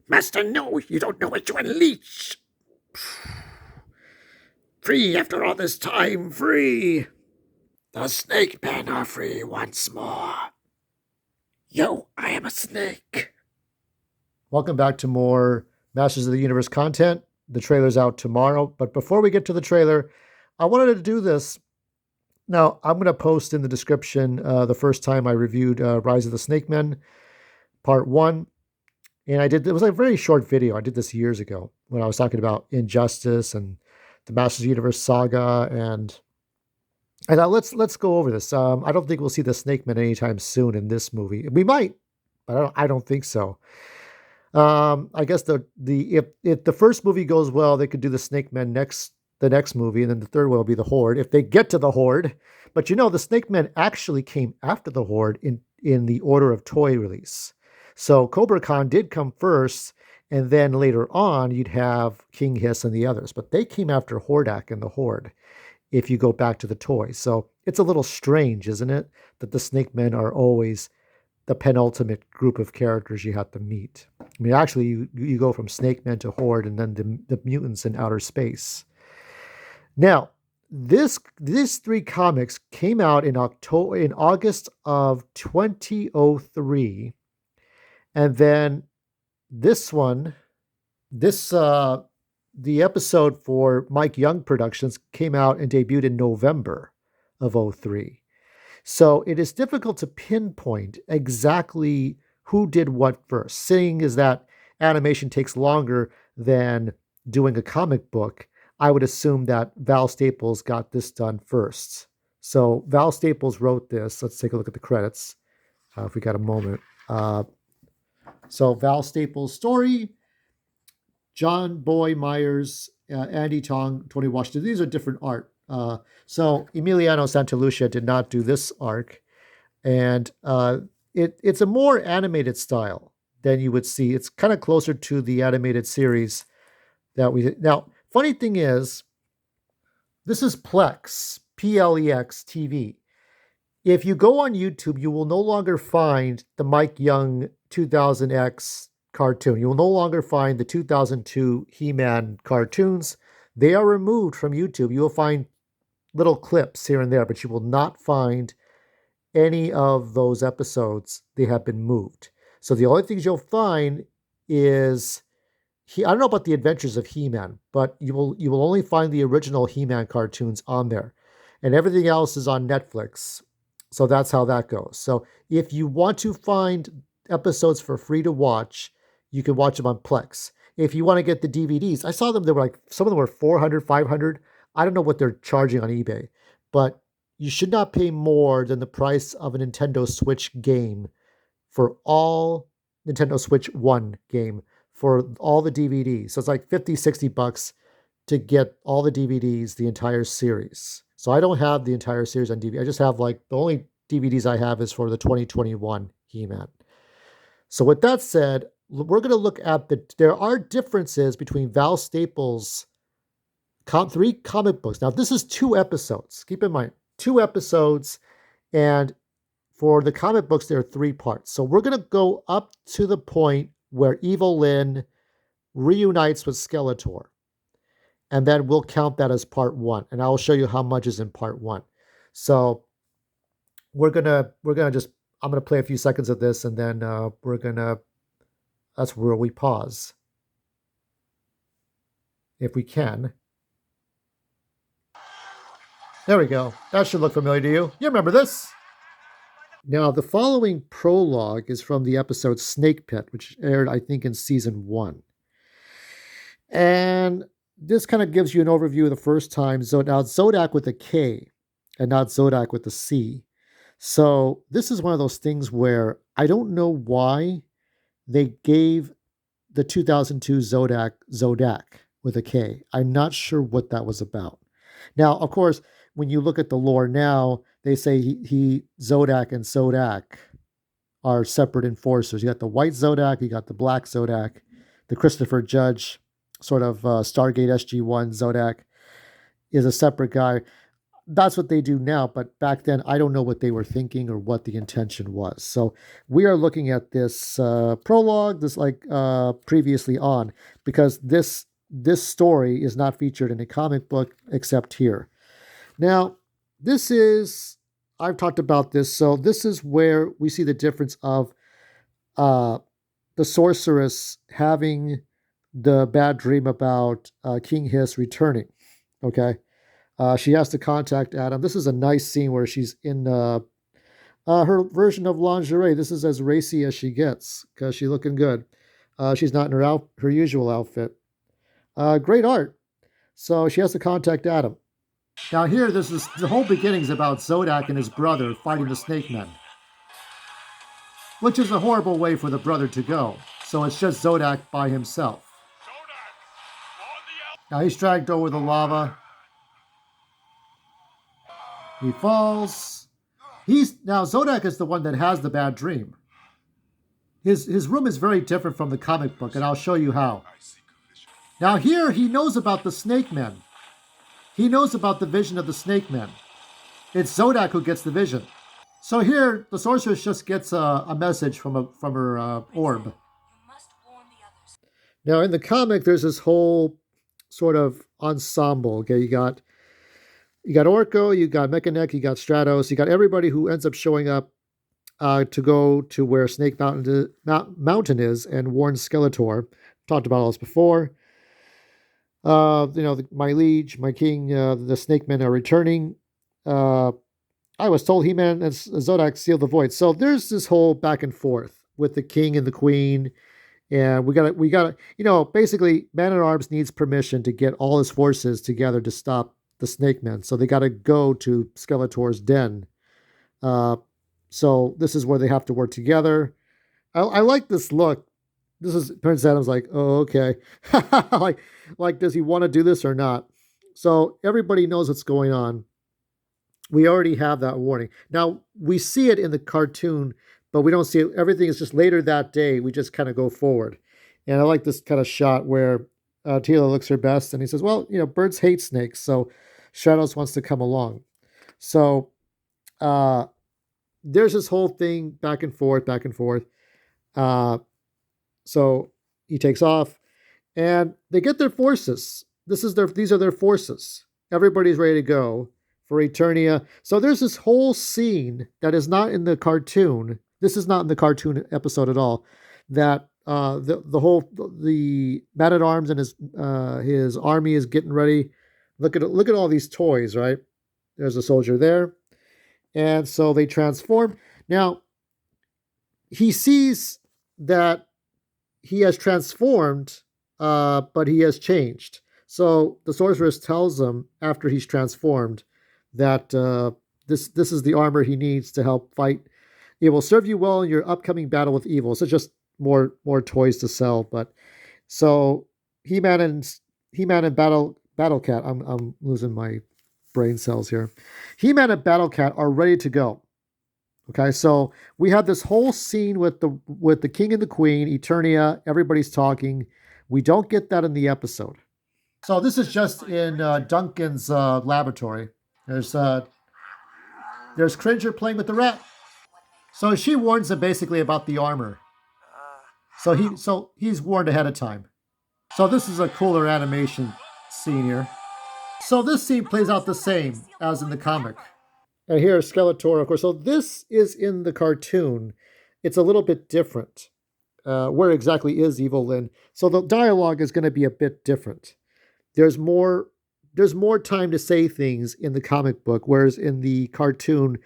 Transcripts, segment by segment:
Master, no, you don't know what you unleash. Free after all this time, free. The snake men are free once more. Yo, I am a snake. Welcome back to more Masters of the Universe content. The trailer's out tomorrow. But before we get to the trailer, I wanted to do this. Now, I'm going to post in the description the first time I reviewed Rise of the Snake Men, Part 1. And it was a very short video. I did this years ago when I was talking about Injustice and the Masters of the Universe saga. And I thought, let's go over this. I don't think we'll see the Snake Men anytime soon in this movie. We might, but I don't think so. I guess if the first movie goes well, they could do the Snake Men the next movie, and then the third one will be the Horde if they get to the Horde. But the Snake Men actually came after the Horde in the order of toy release. So Cobra Khan did come first, and then later on you'd have King Hiss and the others. But they came after Hordak and the Horde, if you go back to the toys. So it's a little strange, isn't it, that the Snake Men are always the penultimate group of characters you have to meet. I mean, actually, you go from Snake Men to Horde, and then the mutants in outer space. Now, these three comics came out in August of 2003, and then the episode for Mike Young Productions came out and debuted in November of 2003. So it is difficult to pinpoint exactly who did what first, seeing as that animation takes longer than doing a comic book. I would assume that Val Staples got this done first. So Val Staples wrote this. Let's take a look at the credits, if we got a moment. So Val Staples' story, John Boy Myers, Andy Tong, Tony Washington. These are different art. So Emiliano Santalucia did not do this arc, and it's a more animated style than you would see. It's kind of closer to the animated series that we now. Funny thing is, this is Plex, Plex TV. If you go on YouTube, you will no longer find the Mike Young 2000X cartoon. You will no longer find the 2002 He-Man cartoons. They are removed from YouTube. You will find little clips here and there, but you will not find any of those episodes. They have been moved. So the only things you'll find is I don't know about the Adventures of He-Man, but you will only find the original He-Man cartoons on there, and everything else is on Netflix. So that's how that goes. So if you want to find episodes for free to watch, you can watch them on Plex. If you want to get the DVDs, I saw them. They were like, some of them were 400, 500. I don't know what they're charging on eBay, but you should not pay more than the price of a Nintendo Switch game for all Nintendo Switch 1 game for all the DVDs. So it's like 50, 60 bucks to get all the DVDs, the entire series. So I don't have the entire series on DVD. I just have the only DVDs I have is for the 2021 He-Man. So with that said, we're going to look at there are differences between Val Staples' three comic books. Now, this is 2 episodes. Keep in mind, 2 episodes. And for the comic books, there are 3 parts. So we're going to go up to the point where Evil Lyn reunites with Skeletor. And then we'll count that as part 1. And I will show you how much is in part 1. So I'm going to play a few seconds of this, and then that's where we pause. If we can. There we go. That should look familiar to you. You remember this? Now, the following prologue is from the episode Snake Pit, which aired, I think, in season 1. And this kind of gives you an overview of the first time. Now, it's Zodak with a K and not Zodak with a C. So this is one of those things where I don't know why they gave the 2002 Zodak with a K. I'm not sure what that was about. Now, of course, when you look at the lore now, they say Zodak and Zodak are separate enforcers. You got the white Zodak, you got the black Zodak, the Christopher Judge sort of Stargate SG-1 Zodak is a separate guy. that's what they do now. But back then, I don't know what they were thinking or what the intention was. So we are looking at this prologue, this like previously on, because this story is not featured in a comic book except here. Now, this is I've talked about this, so this is where we see the difference of uh, the sorceress having the bad dream about King Hiss returning. Okay, she has to contact Adam. This is a nice scene where she's in her version of lingerie. This is as racy as she gets because she's looking good. She's not in her usual outfit. Great art. So she has to contact Adam. Now here, this is the whole beginning's about Zodak and his brother fighting the Snake Men, which is a horrible way for the brother to go. So it's just Zodak by himself. Now he's dragged over the lava. He falls. Now Zodak is the one that has the bad dream. His room is very different from the comic book, and I'll show you how. Now here he knows about the Snake Men. He knows about the vision of the Snake Men. It's Zodak who gets the vision. So here, the sorceress just gets a message from her orb. Now in the comic, there's this whole sort of ensemble. Okay, you got Orko, you got Mekaneck, you got Stratos, you got everybody who ends up showing up to go to where Snake Mountain is and warn Skeletor. Talked about all this before. My liege, my king, the Snake Men are returning. I was told He-Man and Zodak seal the void. So there's this whole back and forth with the king and the queen. And we gotta, basically Man-at-Arms needs permission to get all his forces together to stop the Snake Men. So they got to go to Skeletor's den. So this is where they have to work together. I like this look. This is Prince Adam's like, oh, okay. like, does he want to do this or not? So everybody knows what's going on. We already have that warning. Now, we see it in the cartoon, but we don't see it. Everything is just later that day. We just kind of go forward. And I like this kind of shot where Teela looks her best and he says, well, birds hate snakes, so Stratos wants to come along. So there's this whole thing back and forth, back and forth. So he takes off and they get their forces. These are their forces. Everybody's ready to go for Eternia. So there's this whole scene that is not in the cartoon. This is not in the cartoon episode at all. That the Man-at-Arms and his army is getting ready. Look at all these toys, right? There's a soldier there. And so they transform. Now, he sees that he has transformed, but he has changed. So the sorceress tells him after he's transformed that this is the armor he needs to help fight. It will serve you well in your upcoming battle with evil. So just more toys to sell. But so He-Man and Battle Cat. I'm losing my brain cells here. He-Man and Battle Cat are ready to go. Okay, so we have this whole scene with the king and the queen, Eternia. Everybody's talking. We don't get that in the episode. So this is just in Duncan's laboratory. There's Cringer playing with the rat. So she warns him basically about the armor. So he's warned ahead of time. So this is a cooler animation scene here. So this scene plays out the same as in the comic. And here is Skeletor, of course. So this is in the cartoon. It's a little bit different. Where exactly is Evil Lyn? So the dialogue is going to be a bit different. There's more time to say things in the comic book, whereas in the cartoon,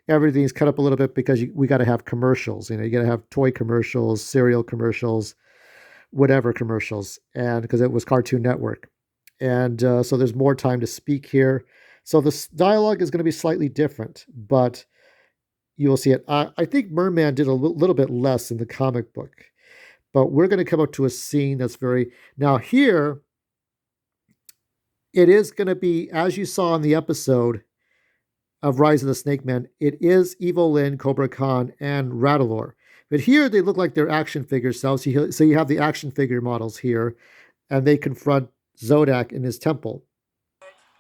everything's cut up a little bit because we got to have commercials. You got to have toy commercials, cereal commercials, whatever commercials, and because it was Cartoon Network. And so there's more time to speak here. So the dialogue is going to be slightly different, but you will see it. I think Merman did a little bit less in the comic book, but we're going to come up to a scene that's very... Now here, it is going to be, as you saw in the episode of Rise of the Snake Man, it is Evil Lyn, Cobra Khan, and Rattlor. But here they look like they're action figure selves. So you have the action figure models here, and they confront Zodak in his temple.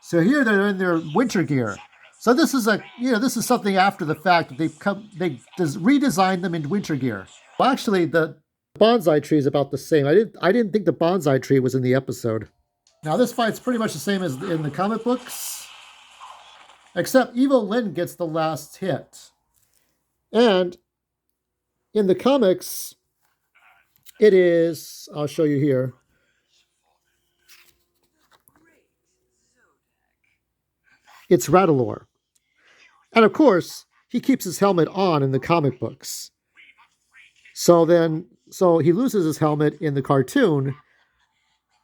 So here they're in their winter gear. So this is this is something after the fact that they redesigned them in winter gear. Well, actually, the bonsai tree is about the same. I didn't think the bonsai tree was in the episode. Now this fight's pretty much the same as in the comic books, except Evil Lyn gets the last hit. And in the comics, it is, I'll show you here. It's Radalor. And of course, he keeps his helmet on in the comic books. So he loses his helmet in the cartoon,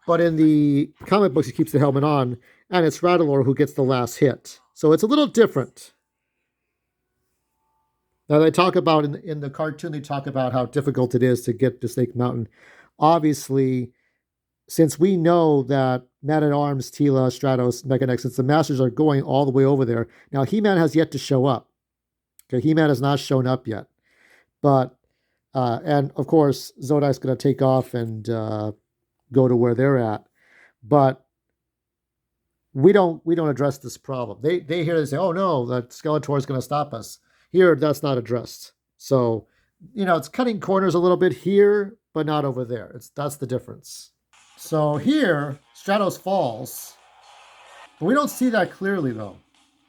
but in the comic books he keeps the helmet on, and it's Radalor who gets the last hit. So it's a little different. Now they talk about in the cartoon, they talk about how difficult it is to get to Snake Mountain. Obviously, since we know that Man-at-Arms, Teela, Stratos, Mechanex, since the Masters are going all the way over there. Now, He-Man has yet to show up. Okay, He-Man has not shown up yet. But, and of course, Zodak's going to take off and go to where they're at. But we don't address this problem. They hear, they say, oh no, that Skeletor is going to stop us. Here, that's not addressed. So, it's cutting corners a little bit here, but not over there. That's the difference. So here, Stratos falls. But we don't see that clearly, though.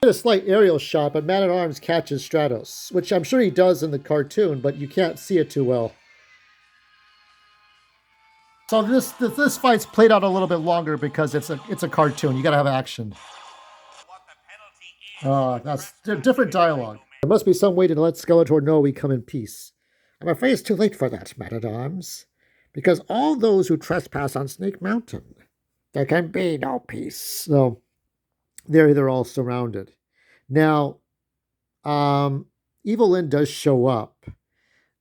We get a slight aerial shot, but Man-at-Arms catches Stratos, which I'm sure he does in the cartoon, but you can't see it too well. So this fight's played out a little bit longer because it's a cartoon. You got to have action. That's different dialogue. There must be some way to let Skeletor know we come in peace. I'm afraid it's too late for that, Man-at-Arms. Because all those who trespass on Snake Mountain, there can be no peace. So they're all surrounded. Now, Evil Lyn does show up.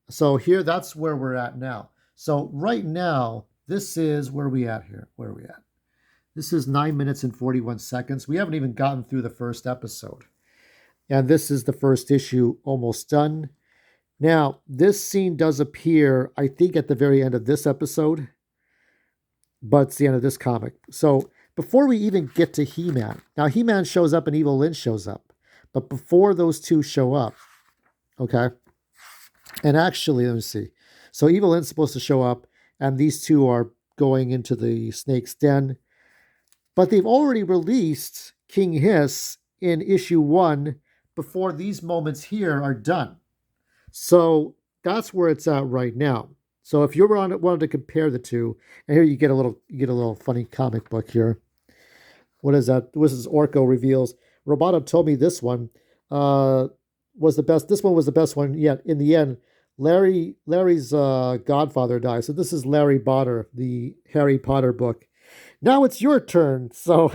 So here, that's where we're at now. So right now, this is, where are we at here? Where are we at? This is 9 minutes and 41 seconds. We haven't even gotten through the first episode. And this is the first issue almost done. Now, this scene does appear, I think, at the very end of this episode, but it's the end of this comic. So before we even get to He-Man, now He-Man shows up and Evil Lyn shows up, but before those two show up, okay, and actually, let me see. So Evil Lyn's supposed to show up, and these two are going into the Snake's Den, but they've already released King Hiss in issue 1 before these moments here are done. So that's where it's at right now. So if you wanted to compare the two, and here you get a little funny comic book here. What is that? This is Orko reveals. Roboto told me this one was the best. This one was the best one yet. In the end, Larry's godfather dies. So this is Larry Potter, the Harry Potter book. Now it's your turn. So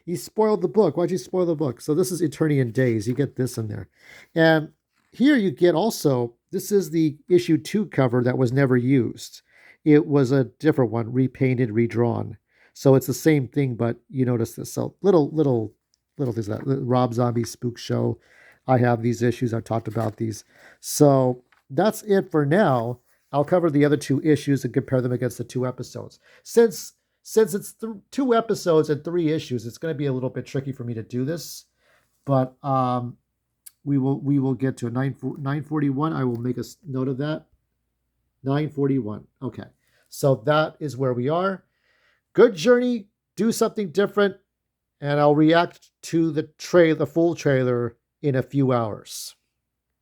you spoiled the book. Why'd you spoil the book? So this is Eternian Days. You get this in there, and here you get also, this is the issue 2 cover that was never used. It was a different one, repainted, redrawn. So it's the same thing, but you notice this. So little things like that. Rob Zombie Spook Show. I have these issues. I've talked about these. So that's it for now. I'll cover the other 2 issues and compare them against the 2 episodes. Since it's 2 episodes and 3 issues, it's going to be a little bit tricky for me to do this. But we will get to 941. I will make a note of that. 941. Okay. So that is where we are. Good journey. Do something different. And I'll react to the full trailer in a few hours.